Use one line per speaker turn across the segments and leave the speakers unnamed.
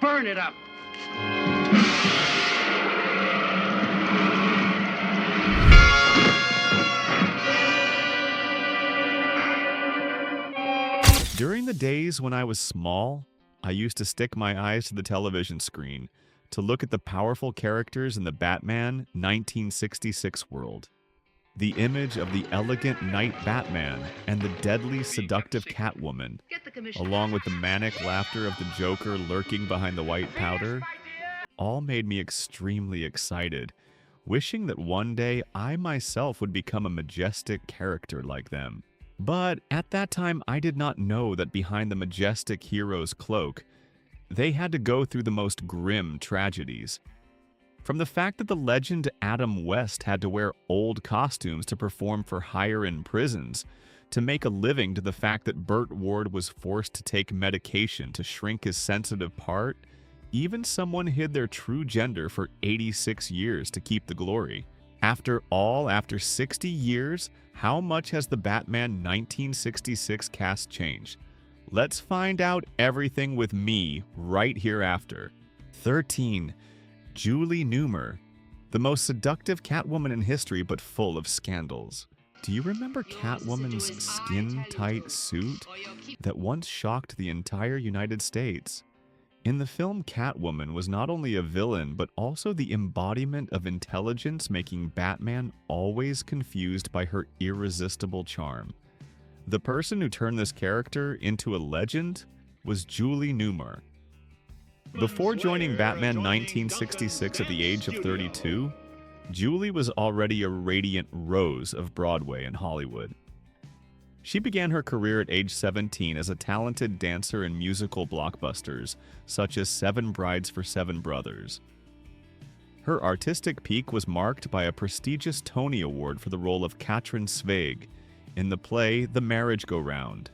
Burn it up!
During the days when I was small, I used to stick my eyes to the television screen to look at the powerful characters in the Batman 1966 world. The image of the elegant knight Batman and the deadly seductive Catwoman, along with the manic laughter of the Joker lurking behind the white powder, all made me extremely excited, wishing that one day I myself would become a majestic character like them. But at that time, I did not know that behind the majestic hero's cloak, they had to go through the most grim tragedies. From the fact that the legend Adam West had to wear old costumes to perform for hire in prisons, to make a living, to the fact that Burt Ward was forced to take medication to shrink his sensitive part, even someone hid their true gender for 86 years to keep the glory. After all, after 60 years, how much has the Batman 1966 cast changed? Let's find out everything with me right hereafter. 13. Julie Newmar, the most seductive Catwoman in history but full of scandals. Do you remember Catwoman's skin-tight suit that once shocked the entire United States? In the film, Catwoman was not only a villain, but also the embodiment of intelligence, making Batman always confused by her irresistible charm. The person who turned this character into a legend was Julie Newmar. Before joining Batman 1966 at the age of 32, Julie was already a radiant rose of Broadway and Hollywood. She began her career at age 17 as a talented dancer in musical blockbusters, such as Seven Brides for Seven Brothers. Her artistic peak was marked by a prestigious Tony Award for the role of Katrin Sveig in the play The Marriage-Go-Round.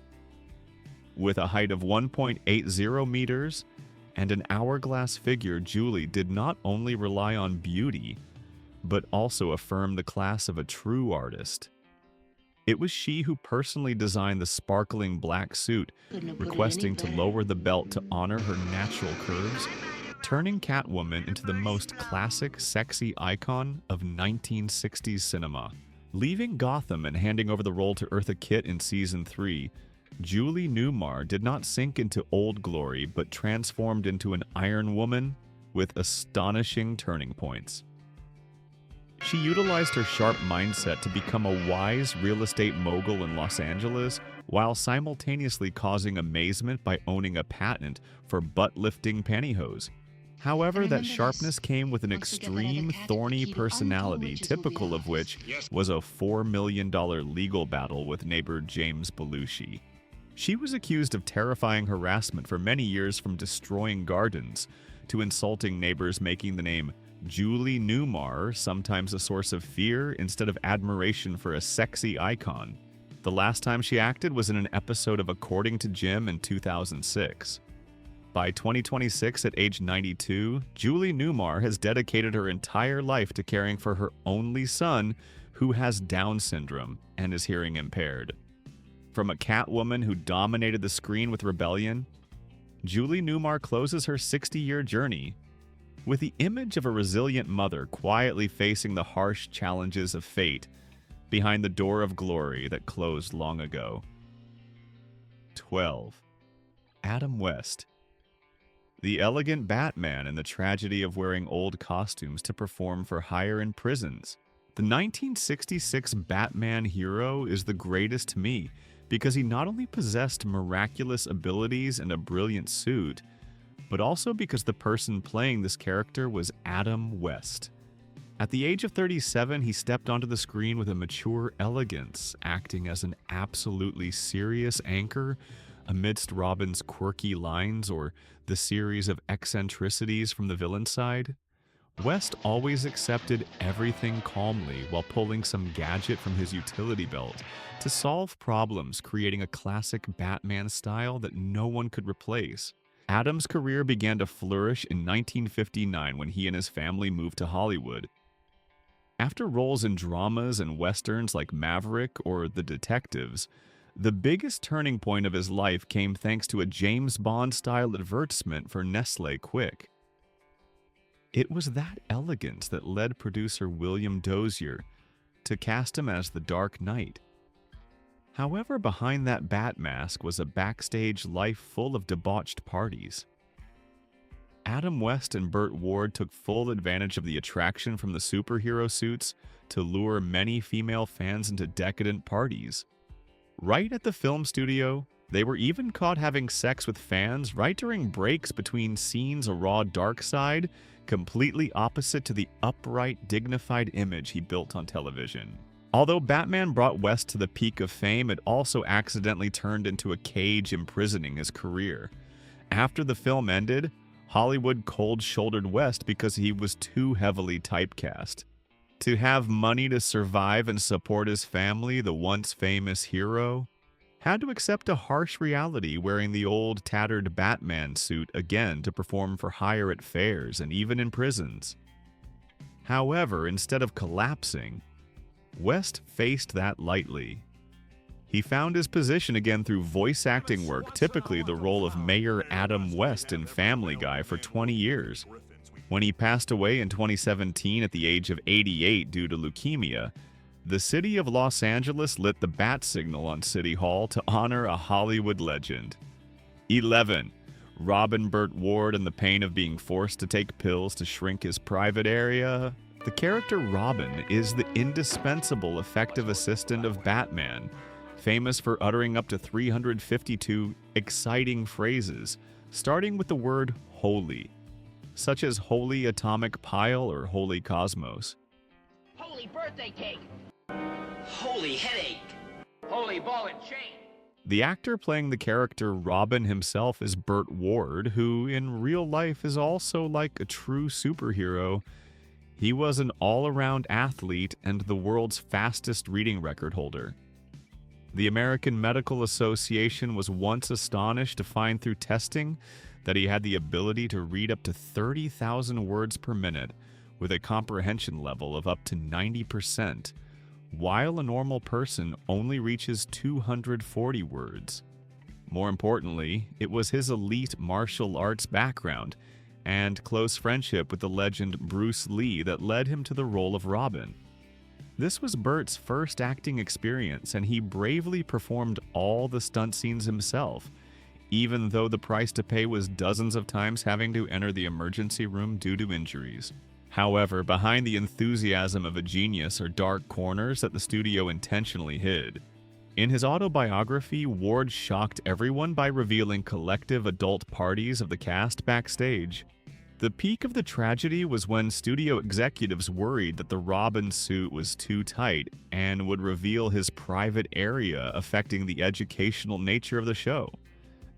With a height of 1.80 meters and an hourglass figure, Julie did not only rely on beauty, but also affirmed the class of a true artist. It was she who personally designed the sparkling black suit, requesting to lower the belt to honor her natural curves, turning Catwoman into the most classic, sexy icon of 1960s cinema. Leaving Gotham and handing over the role to Eartha Kitt in Season 3, Julie Newmar did not sink into old glory, but transformed into an Iron Woman with astonishing turning points. She utilized her sharp mindset to become a wise real estate mogul in Los Angeles, while simultaneously causing amazement by owning a patent for butt-lifting pantyhose. However, that sharpness came with an extreme, thorny personality, typical of which was a $4 million legal battle with neighbor James Belushi. She was accused of terrifying harassment for many years, from destroying gardens to insulting neighbors, making the name Julie Newmar sometimes a source of fear instead of admiration for a sexy icon. The last time she acted was in an episode of According to Jim in 2006. By 2026, at age 92, Julie Newmar has dedicated her entire life to caring for her only son, who has Down syndrome and is hearing impaired. From a Catwoman who dominated the screen with rebellion, Julie Newmar closes her 60-year journey with the image of a resilient mother quietly facing the harsh challenges of fate behind the door of glory that closed long ago. 12. Adam West, the elegant Batman and the tragedy of wearing old costumes to perform for hire in prisons. The 1966 Batman hero is the greatest to me because he not only possessed miraculous abilities and a brilliant suit, but also because the person playing this character was Adam West. At the age of 37, he stepped onto the screen with a mature elegance, acting as an absolutely serious anchor amidst Robin's quirky lines or the series of eccentricities from the villain side. West always accepted everything calmly while pulling some gadget from his utility belt to solve problems, creating a classic Batman style that no one could replace. Adam's career began to flourish in 1959 when he and his family moved to Hollywood. After roles in dramas and westerns like Maverick or The Detectives, The biggest turning point of his life came thanks to a James Bond-style advertisement for Nestle Quick. It was that elegance that led producer William Dozier to cast him as the Dark Knight. However, behind that bat mask was a backstage life full of debauched parties. Adam West and Burt Ward took full advantage of the attraction from the superhero suits to lure many female fans into decadent parties. Right at the film studio, they were even caught having sex with fans right during breaks between scenes, a raw dark side, completely opposite to the upright, dignified image he built on television. Although Batman brought West to the peak of fame, it also accidentally turned into a cage imprisoning his career. After the film ended, Hollywood cold-shouldered West because he was too heavily typecast. To have money to survive and support his family, the once famous hero had to accept a harsh reality, wearing the old tattered Batman suit again to perform for hire at fairs and even in prisons. However, instead of collapsing, West faced that lightly. He found his position again through voice acting work, typically the role of Mayor Adam West in Family Guy for 20 years. When he passed away in 2017 at the age of 88 due to leukemia, the city of Los Angeles lit the bat signal on City Hall to honor a Hollywood legend. 11. Robin Burt Ward and the pain of being forced to take pills to shrink his private area. The character Robin is the indispensable effective assistant of Batman, famous for uttering up to 352 exciting phrases, starting with the word holy, such as holy atomic pile or holy cosmos.
Holy birthday cake! Holy headache! Holy ball and chain!
The actor playing the character Robin himself is Burt Ward, who in real life is also like a true superhero. He was an all-around athlete and the world's fastest reading record holder. The American Medical Association was once astonished to find through testing that he had the ability to read up to 30,000 words per minute with a comprehension level of up to 90%, while a normal person only reaches 240 words. More importantly, it was his elite martial arts background and close friendship with the legend Bruce Lee that led him to the role of Robin. This was Burt's first acting experience, and he bravely performed all the stunt scenes himself, even though the price to pay was dozens of times having to enter the emergency room due to injuries. However, behind the enthusiasm of a genius are dark corners that the studio intentionally hid. In his autobiography, Ward shocked everyone by revealing collective adult parties of the cast backstage. The peak of the tragedy was when studio executives worried that the Robin suit was too tight and would reveal his private area, affecting the educational nature of the show.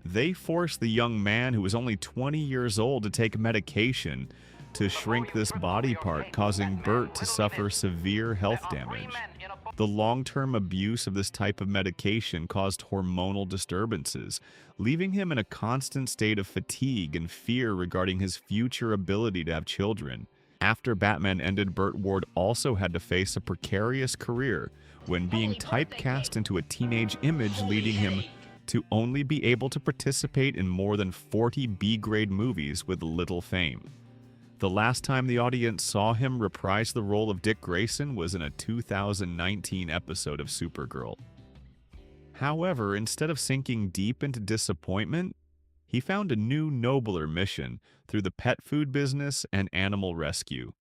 They forced the young man, who was only 20 years old, to take medication to shrink this body part, causing Burt to suffer severe health damage. The long-term abuse of this type of medication caused hormonal disturbances, leaving him in a constant state of fatigue and fear regarding his future ability to have children. After Batman ended, Burt Ward also had to face a precarious career when being typecast into a teenage image, leading him to only be able to participate in more than 40 B-grade movies with little fame. The last time the audience saw him reprise the role of Dick Grayson was in a 2019 episode of Supergirl. However, instead of sinking deep into disappointment, he found a new, nobler mission through the pet food business and animal rescue.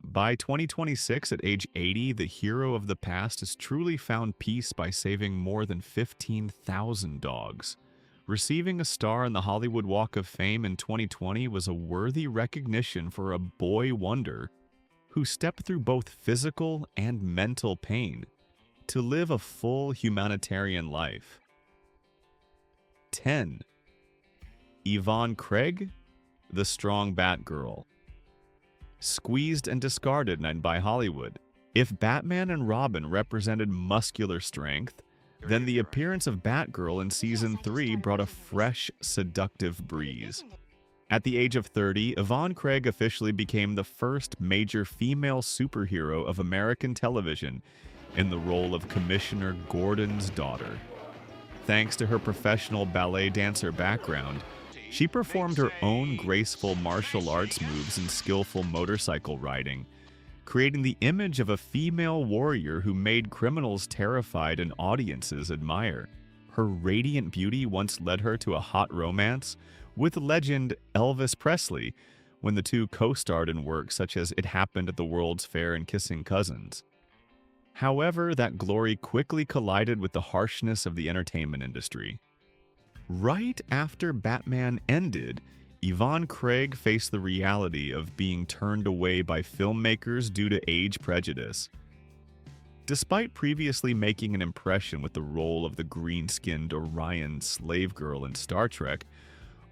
By 2026, at age 80, the hero of the past has truly found peace by saving more than 15,000 dogs. Receiving a star on the Hollywood Walk of Fame in 2020 was a worthy recognition for a boy wonder who stepped through both physical and mental pain to live a full humanitarian life. 10. Yvonne Craig, the strong Batgirl. Squeezed and discarded by Hollywood. If Batman and Robin represented muscular strength, then the appearance of Batgirl in Season 3 brought a fresh, seductive breeze. At the age of 30, Yvonne Craig officially became the first major female superhero of American television, in the role of Commissioner Gordon's daughter. Thanks to her professional ballet dancer background, she performed her own graceful martial arts moves and skillful motorcycle riding, creating the image of a female warrior who made criminals terrified and audiences admire. Her radiant beauty once led her to a hot romance with legend Elvis Presley when the two co-starred in works such as It Happened at the World's Fair and Kissing Cousins. However, that glory quickly collided with the harshness of the entertainment industry. Right after Batman ended, Yvonne Craig faced the reality of being turned away by filmmakers due to age prejudice. Despite previously making an impression with the role of the green-skinned Orion slave girl in Star Trek,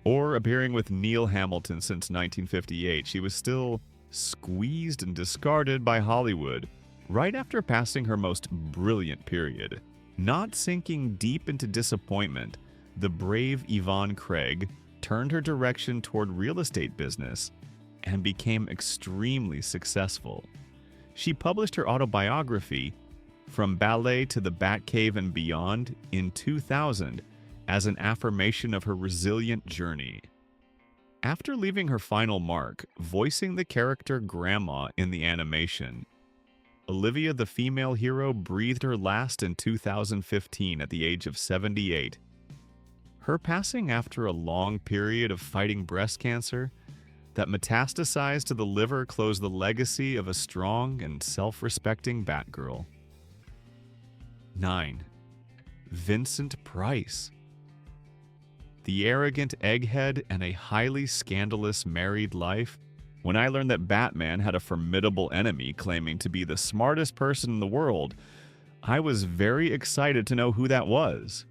or appearing with Neil Hamilton since 1958, she was still squeezed and discarded by Hollywood right after passing her most brilliant period. Not sinking deep into disappointment, the brave Yvonne Craig turned her direction toward real estate business and became extremely successful. She published her autobiography, From Ballet to the Batcave and Beyond, in 2000 as an affirmation of her resilient journey. After leaving her final mark, voicing the character Grandma in the animation, Olivia the female hero breathed her last in 2015 at the age of 78. Her passing after a long period of fighting breast cancer that metastasized to the liver closed the legacy of a strong and self-respecting Batgirl. 9. Vincent Price. The arrogant egghead and a highly scandalous married life. When I learned that Batman had a formidable enemy claiming to be the smartest person in the world, I was very excited to know who that was.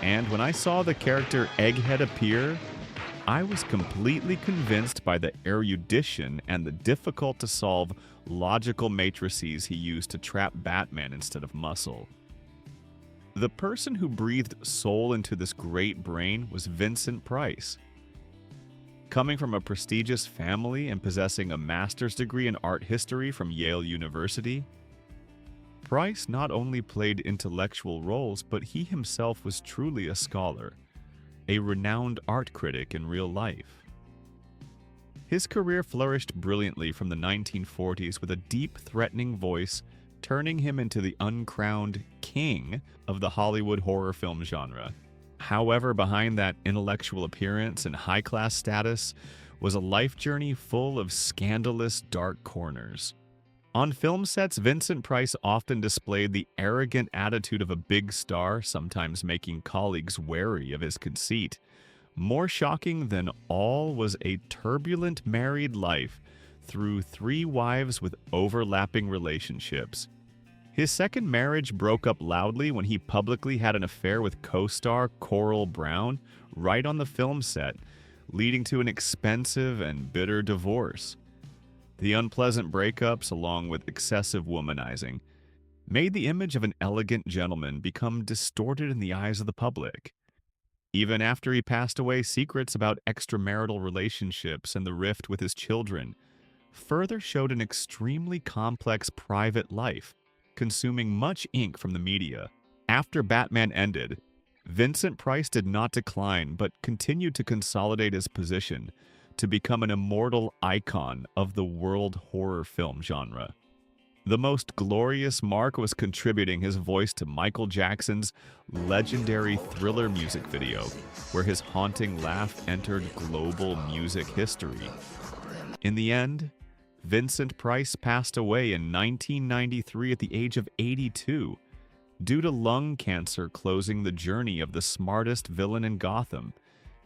And when I saw the character Egghead appear, I was completely convinced by the erudition and the difficult-to-solve logical matrices he used to trap Batman instead of muscle. The person who breathed soul into this great brain was Vincent Price. Coming from a prestigious family and possessing a master's degree in art history from Yale University, Price not only played intellectual roles, but he himself was truly a scholar, a renowned art critic in real life. His career flourished brilliantly from the 1940s with a deep, threatening voice, turning him into the uncrowned king of the Hollywood horror film genre. However, behind that intellectual appearance and high-class status was a life journey full of scandalous dark corners. On film sets, Vincent Price often displayed the arrogant attitude of a big star, sometimes making colleagues wary of his conceit. More shocking than all was a turbulent married life through 3 wives with overlapping relationships. His second marriage broke up loudly when he publicly had an affair with co-star Coral Brown right on the film set, leading to an expensive and bitter divorce. The unpleasant breakups, along with excessive womanizing, made the image of an elegant gentleman become distorted in the eyes of the public. Even after he passed away, secrets about extramarital relationships and the rift with his children further showed an extremely complex private life, consuming much ink from the media. After Batman ended, Vincent Price did not decline but continued to consolidate his position to become an immortal icon of the world horror film genre. The most glorious mark was contributing his voice to Michael Jackson's legendary Thriller music video, where his haunting laugh entered global music history. In the end, Vincent Price passed away in 1993 at the age of 82, due to lung cancer closing the journey of the smartest villain in Gotham,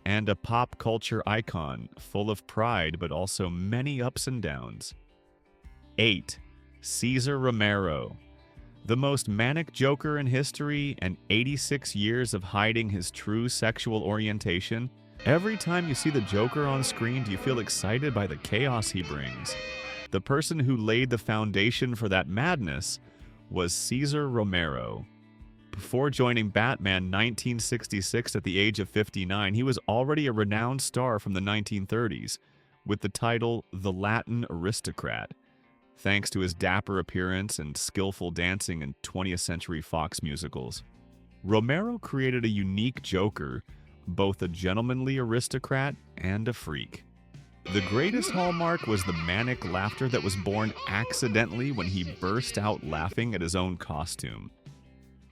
and a pop culture icon full of pride but also many ups and downs. 8. Cesar Romero. The most manic Joker in history and 86 years of hiding his true sexual orientation. Every time you see the Joker on screen, do you feel excited by the chaos he brings? The person who laid the foundation for that madness was Cesar Romero. Before joining Batman 1966 at the age of 59, he was already a renowned star from the 1930s, with the title The Latin Aristocrat. thanks to his dapper appearance and skillful dancing in 20th Century Fox musicals. Romero created a unique Joker, both a gentlemanly aristocrat and a freak. The greatest hallmark was the manic laughter that was born accidentally when he burst out laughing at his own costume.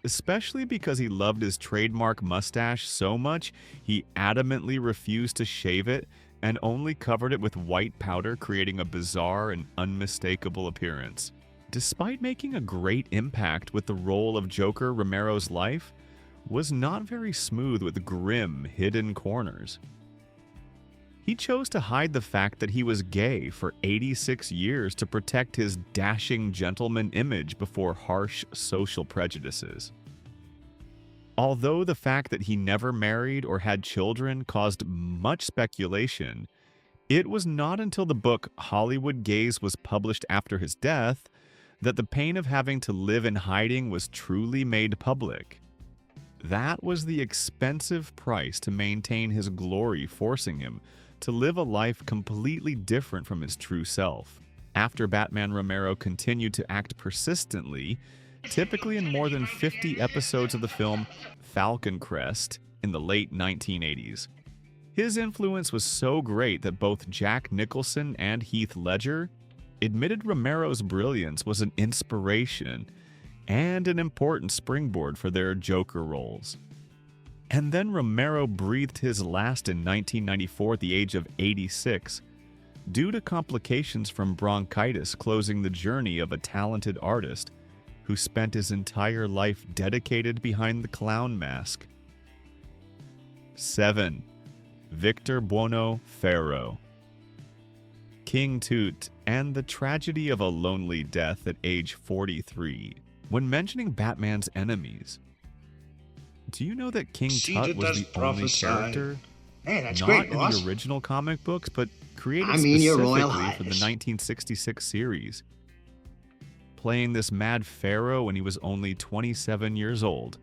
Especially because he loved his trademark mustache so much, he adamantly refused to shave it and only covered it with white powder, creating a bizarre and unmistakable appearance. Despite making a great impact with the role of Joker, Romero's life was not very smooth with grim, hidden corners. He chose to hide the fact that he was gay for 86 years to protect his dashing gentleman image before harsh social prejudices. Although the fact that he never married or had children caused much speculation, it was not until the book Hollywood Gaze was published after his death that the pain of having to live in hiding was truly made public. That was the expensive price to maintain his glory, forcing him to live a life completely different from his true self. After Batman, Romero continued to act persistently, typically in more than 50 episodes of the film Falcon Crest in the late 1980s. His influence was so great that both Jack Nicholson and Heath Ledger admitted Romero's brilliance was an inspiration and an important springboard for their Joker roles. And then Romero breathed his last in 1994 at the age of 86, due to complications from bronchitis, closing the journey of a talented artist who spent his entire life dedicated behind the clown mask. 7. Victor Buono Pharaoh. King Tut and the tragedy of a lonely death at age 43. When mentioning Batman's enemies, do you know that King Tut was the only character not
great,
in
boss.
the original comic books, but created
Your Royal
specifically for the
Highness.
1966 series? Playing this mad pharaoh when he was only 27 years old.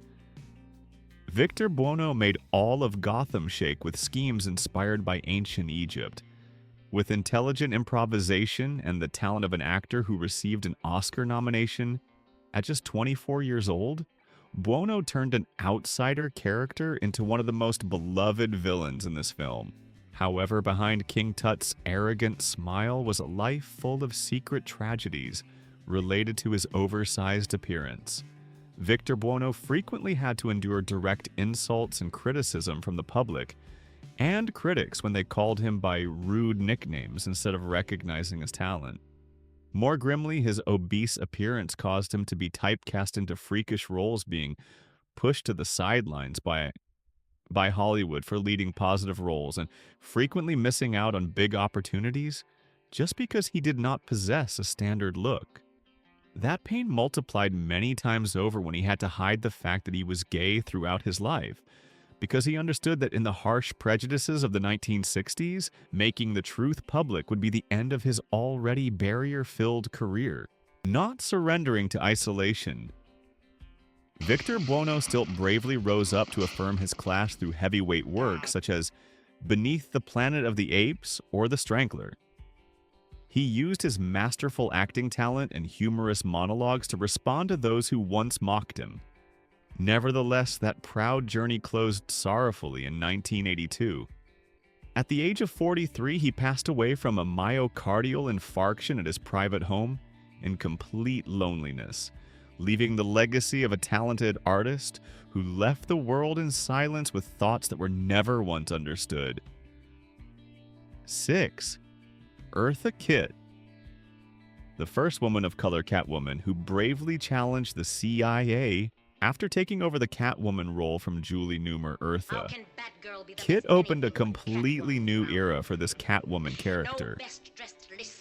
Victor Buono made all of Gotham shake with schemes inspired by ancient Egypt. With intelligent improvisation and the talent of an actor who received an Oscar nomination at just 24 years old, Buono turned an outsider character into one of the most beloved villains in this film. However, behind King Tut's arrogant smile was a life full of secret tragedies related to his oversized appearance. Victor Buono frequently had to endure direct insults and criticism from the public and critics when they called him by rude nicknames instead of recognizing his talent. More grimly, his obese appearance caused him to be typecast into freakish roles, being pushed to the sidelines by Hollywood for leading positive roles and frequently missing out on big opportunities just because he did not possess a standard look. That pain multiplied many times over when he had to hide the fact that he was gay throughout his life, because he understood that in the harsh prejudices of the 1960s, making the truth public would be the end of his already barrier-filled career. Not surrendering to isolation, Victor Buono still bravely rose up to affirm his class through heavyweight work such as Beneath the Planet of the Apes or The Strangler. He used his masterful acting talent and humorous monologues to respond to those who once mocked him. Nevertheless, that proud journey closed sorrowfully in 1982. At the age of 43, he passed away from a myocardial infarction at his private home in complete loneliness, leaving the legacy of a talented artist who left the world in silence with thoughts that were never once understood. 6. Eartha Kitt. The first woman of color Catwoman who bravely challenged the CIA after taking over the Catwoman role from Julie Newmar Eartha. Kitt opened a completely new era for this Catwoman character.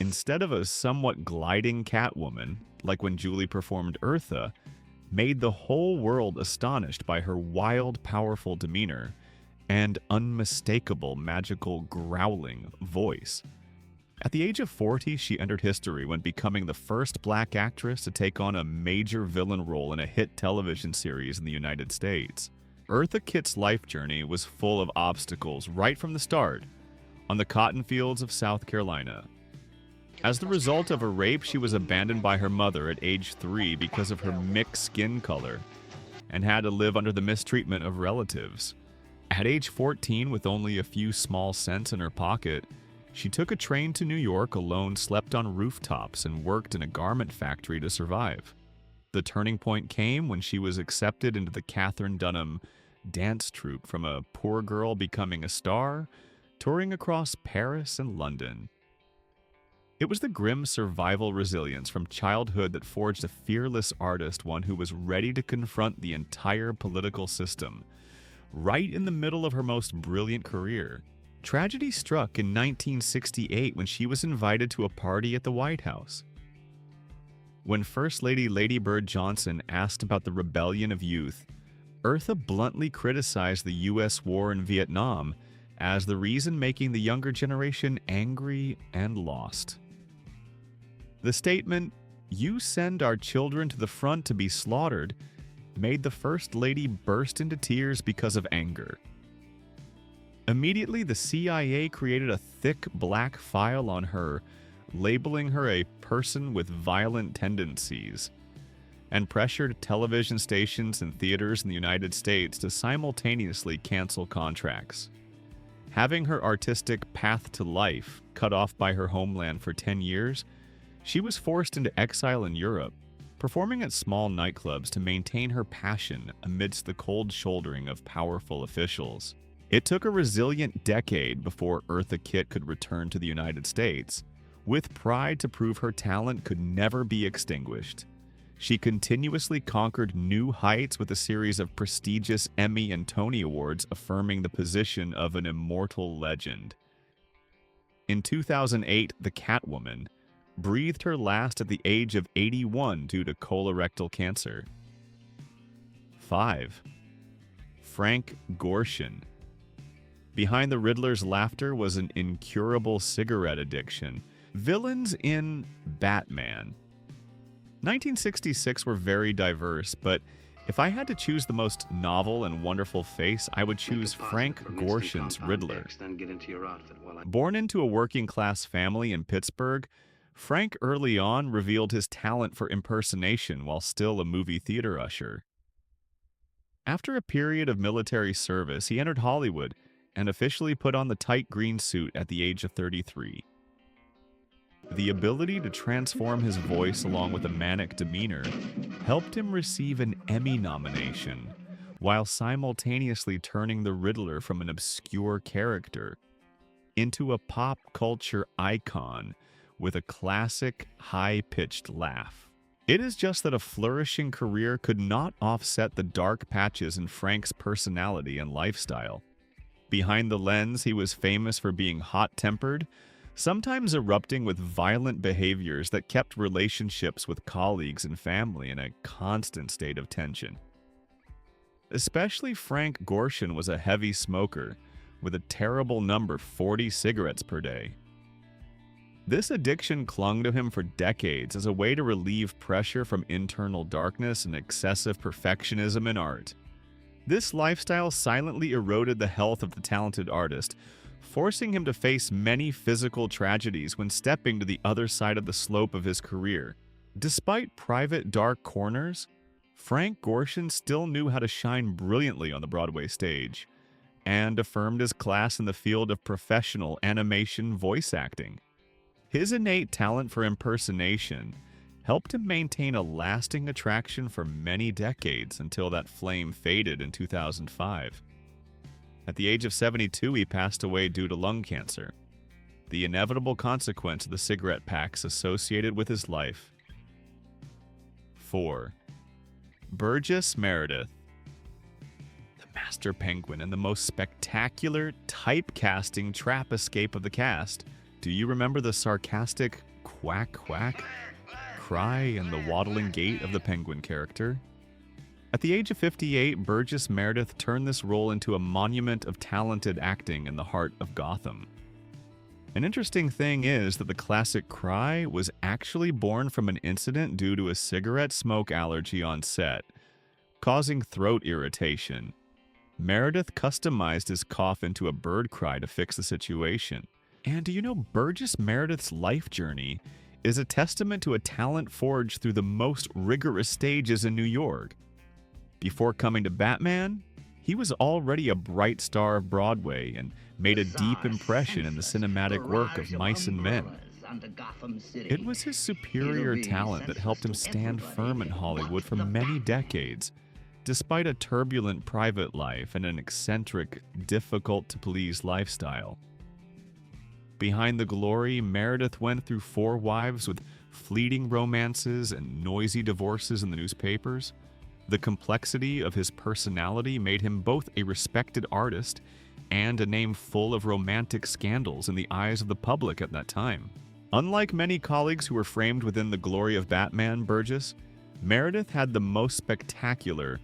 Instead of a somewhat gliding Catwoman, like when Julie performed Eartha, made the whole world astonished by her wild, powerful demeanor and unmistakable magical growling voice. At the age of 40, she entered history when becoming the first black actress to take on a major villain role in a hit television series in the United States. Eartha Kitt's life journey was full of obstacles right from the start on the cotton fields of South Carolina. As the result of a rape, she was abandoned by her mother at age 3 because of her mixed skin color and had to live under the mistreatment of relatives. At age 14, with only a few small cents in her pocket, she took a train to New York alone, slept on rooftops, and worked in a garment factory to survive. The turning point came when she was accepted into the Katherine Dunham dance troupe, from a poor girl becoming a star, touring across Paris and London. It was the grim survival resilience from childhood that forged a fearless artist, one who was ready to confront the entire political system, right in the middle of her most brilliant career. Tragedy struck in 1968 when she was invited to a party at the White House. When First Lady Lady Bird Johnson asked about the rebellion of youth, Eartha bluntly criticized the U.S. war in Vietnam as the reason making the younger generation angry and lost. The statement, "You send our children to the front to be slaughtered," made the First Lady burst into tears because of anger. Immediately, the CIA created a thick black file on her, labeling her a person with violent tendencies, and pressured television stations and theaters in the United States to simultaneously cancel contracts. Having her artistic path to life cut off by her homeland for 10 years, she was forced into exile in Europe, performing at small nightclubs to maintain her passion amidst the cold shouldering of powerful officials. It took a resilient decade before Eartha Kitt could return to the United States, with pride to prove her talent could never be extinguished. She continuously conquered new heights with a series of prestigious Emmy and Tony Awards, affirming the position of an immortal legend. In 2008, the Catwoman breathed her last at the age of 81 due to colorectal cancer. 5. Frank Gorshin. Behind the Riddler's laughter was an incurable cigarette addiction. Villains in Batman. 1966 were very diverse, but if I had to choose the most novel and wonderful face, I would choose Frank Gorshin's Riddler. Born into a working-class family in Pittsburgh, Frank early on revealed his talent for impersonation while still a movie theater usher. After a period of military service, he entered Hollywood and officially put on the tight green suit at the age of 33. The ability to transform his voice along with a manic demeanor helped him receive an Emmy nomination, while simultaneously turning the Riddler from an obscure character into a pop culture icon with a classic high-pitched laugh. It is just that a flourishing career could not offset the dark patches in Frank's personality and lifestyle. Behind the lens, he was famous for being hot-tempered, sometimes erupting with violent behaviors that kept relationships with colleagues and family in a constant state of tension. Especially Frank Gorshin was a heavy smoker, with a terrible number 40 cigarettes per day. This addiction clung to him for decades as a way to relieve pressure from internal darkness and excessive perfectionism in art. This lifestyle silently eroded the health of the talented artist, forcing him to face many physical tragedies when stepping to the other side of the slope of his career. Despite private dark corners, Frank Gorshin still knew how to shine brilliantly on the Broadway stage, and affirmed his class in the field of professional animation voice acting. His innate talent for impersonation helped him maintain a lasting attraction for many decades until that flame faded in 2005. At the age of 72, he passed away due to lung cancer, the inevitable consequence of the cigarette packs associated with his life. 4. Burgess Meredith. The master penguin and the most spectacular typecasting trap escape of the cast. Do you remember the sarcastic quack quack cry and the waddling gait of the penguin character? At the age of 58, Burgess Meredith turned this role into a monument of talented acting in the heart of Gotham. An interesting thing is that the classic cry was actually born from an incident due to a cigarette smoke allergy on set, causing throat irritation. Meredith customized his cough into a bird cry to fix the situation, And do you know Burgess Meredith's life journey is a testament to a talent forged through the most rigorous stages in New York? Before coming to Batman, he was already a bright star of Broadway and made a deep impression in the cinematic work of Mice and Men. It was his superior talent that helped him stand firm in Hollywood for many decades, despite a turbulent private life and an eccentric, difficult-to-please lifestyle. Behind the glory, Meredith went through 4 wives with fleeting romances and noisy divorces in the newspapers. The complexity of his personality made him both a respected artist and a name full of romantic scandals in the eyes of the public at that time. Unlike many colleagues who were framed within the glory of Batman, Burgess, Meredith had the most spectacular,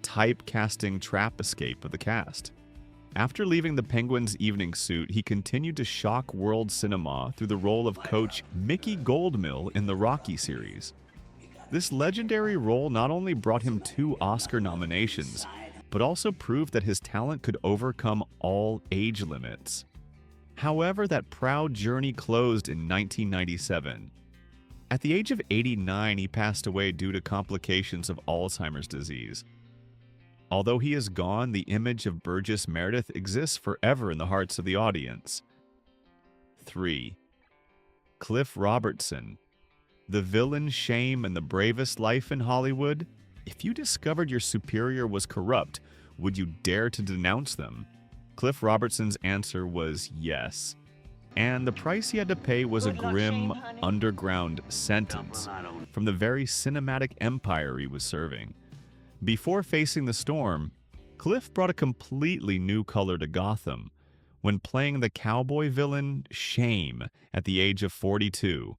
typecasting trap escape of the cast. After leaving the Penguin's evening suit, he continued to shock world cinema through the role of Coach Mickey Goldmill in the Rocky series. This legendary role not only brought him 2 Oscar nominations, but also proved that his talent could overcome all age limits. However, that proud journey closed in 1997. At the age of 89, he passed away due to complications of Alzheimer's disease. Although he is gone, the image of Burgess Meredith exists forever in the hearts of the audience. 3. Cliff Robertson. The villain, shame, and the bravest life in Hollywood? If you discovered your superior was corrupt, would you dare to denounce them? Cliff Robertson's answer was yes. And the price he had to pay was a grim, underground sentence from the very cinematic empire he was serving. Before facing the storm, Cliff brought a completely new color to Gotham when playing the cowboy villain Shame at the age of 42.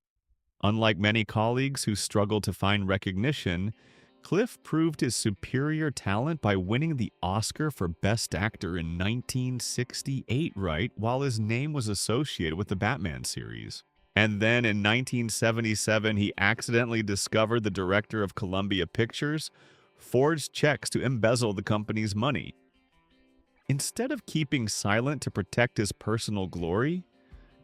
Unlike many colleagues who struggled to find recognition, Cliff proved his superior talent by winning the Oscar for Best Actor in 1968, right, while his name was associated with the Batman series. And then in 1977, he accidentally discovered the director of Columbia Pictures forged checks to embezzle the company's money. Instead of keeping silent to protect his personal glory,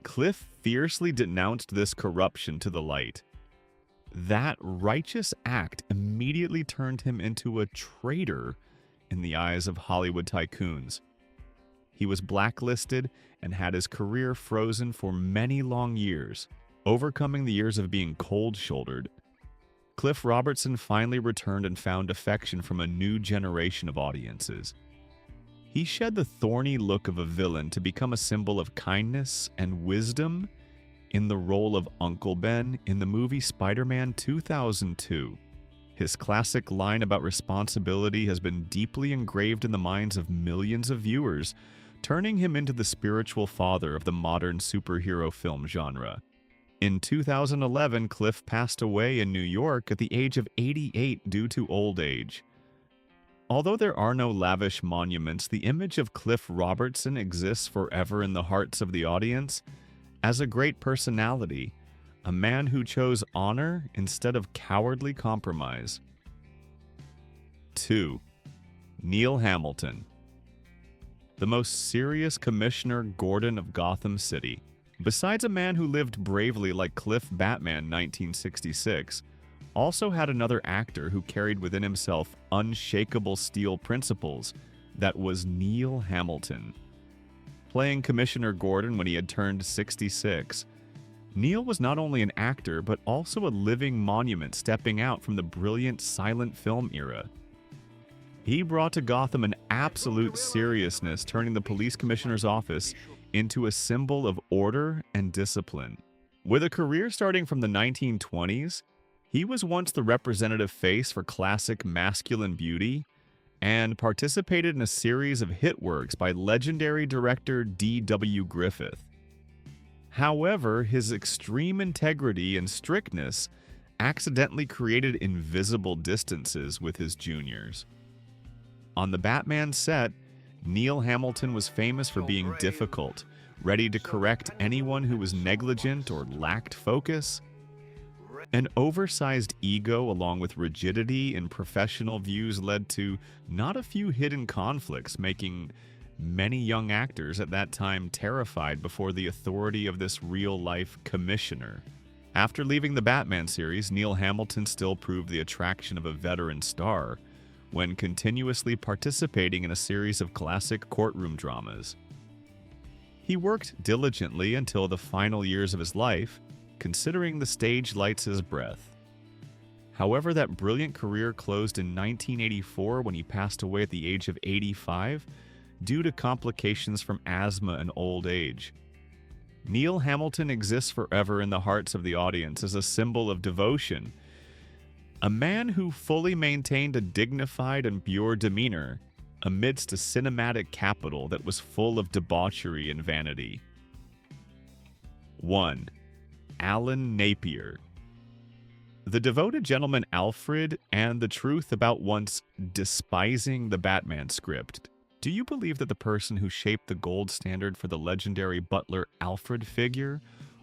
Cliff fiercely denounced this corruption to the light. That righteous act immediately turned him into a traitor in the eyes of Hollywood tycoons. He was blacklisted and had his career frozen for many long years, overcoming the years of being cold-shouldered. Cliff Robertson finally returned and found affection from a new generation of audiences. He shed the thorny look of a villain to become a symbol of kindness and wisdom in the role of Uncle Ben in the movie Spider-Man 2002. His classic line about responsibility has been deeply engraved in the minds of millions of viewers, turning him into the spiritual father of the modern superhero film genre. In 2011, Cliff passed away in New York at the age of 88 due to old age. Although there are no lavish monuments, the image of Cliff Robertson exists forever in the hearts of the audience as a great personality, a man who chose honor instead of cowardly compromise. 2. Neil Hamilton. The most serious Commissioner Gordon of Gotham City. Besides a man who lived bravely like Cliff Batman 1966, also had another actor who carried within himself unshakable steel principles. That was Neil Hamilton. Playing Commissioner Gordon when he had turned 66, Neil was not only an actor but also a living monument stepping out from the brilliant silent film era. He brought to Gotham an absolute seriousness, turning the police commissioner's office into a symbol of order and discipline. With a career starting from the 1920s, he was once the representative face for classic masculine beauty and participated in a series of hit works by legendary director D.W. Griffith. However, his extreme integrity and strictness accidentally created invisible distances with his juniors. On the Batman set, Neil Hamilton was famous for being difficult, ready to correct anyone who was negligent or lacked focus. An oversized ego along with rigidity in professional views led to not a few hidden conflicts, making many young actors at that time terrified before the authority of this real-life commissioner. After leaving the Batman series, Neil Hamilton still proved the attraction of a veteran star when continuously participating in a series of classic courtroom dramas. He worked diligently until the final years of his life, considering the stage lights his breath. However, that brilliant career closed in 1984 when he passed away at the age of 85 due to complications from asthma and old age. Neil Hamilton exists forever in the hearts of the audience as a symbol of devotion, a man who fully maintained a dignified and pure demeanor amidst a cinematic capital that was full of debauchery and vanity. 1. Alan Napier. The devoted gentleman Alfred and the truth about once despising the Batman script. Do you believe that the person who shaped the gold standard for the legendary butler Alfred figure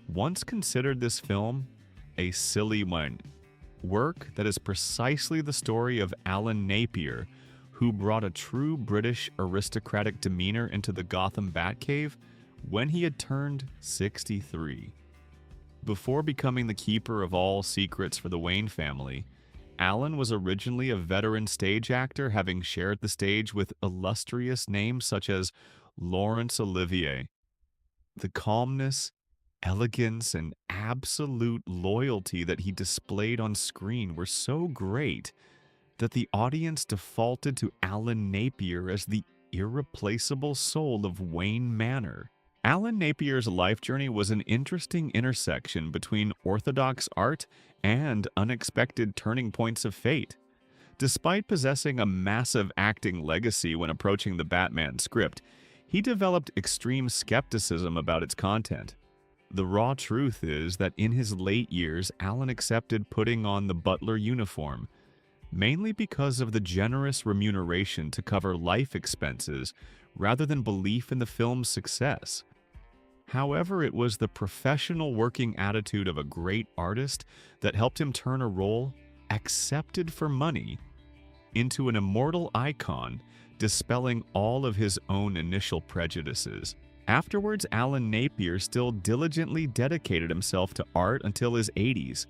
once considered this film a silly work that is precisely the story of Alan Napier, who brought a true British aristocratic demeanor into the Gotham Batcave when he had turned 63. Before becoming the keeper of all secrets for the Wayne family, Alan was originally a veteran stage actor, having shared the stage with illustrious names such as Laurence Olivier. The calmness, elegance, and absolute loyalty that he displayed on screen were so great that the audience defaulted to Alan Napier as the irreplaceable soul of Wayne Manor. Alan Napier's life journey was an interesting intersection between orthodox art and unexpected turning points of fate. Despite possessing a massive acting legacy when approaching the Batman script, he developed extreme skepticism about its content. The raw truth is that in his late years, Alan accepted putting on the butler uniform, mainly because of the generous remuneration to cover life expenses rather than belief in the film's success. However, it was the professional working attitude of a great artist that helped him turn a role accepted for money into an immortal icon, dispelling all of his own initial prejudices. Afterwards, Alan Napier still diligently dedicated himself to art until his 80s.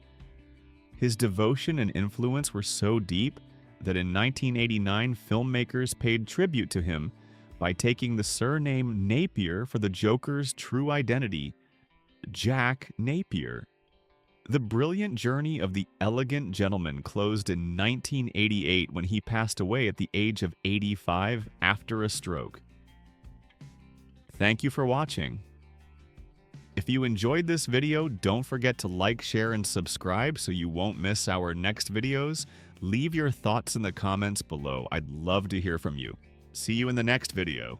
His devotion and influence were so deep that in 1989, filmmakers paid tribute to him by taking the surname Napier for the Joker's true identity, Jack Napier. The brilliant journey of the elegant gentleman closed in 1988 when he passed away at the age of 85 after a stroke. Thank you for watching. If you enjoyed this video, don't forget to like, share, and subscribe so you won't miss our next videos. Leave your thoughts in the comments below. I'd love to hear from you. See you in the next video.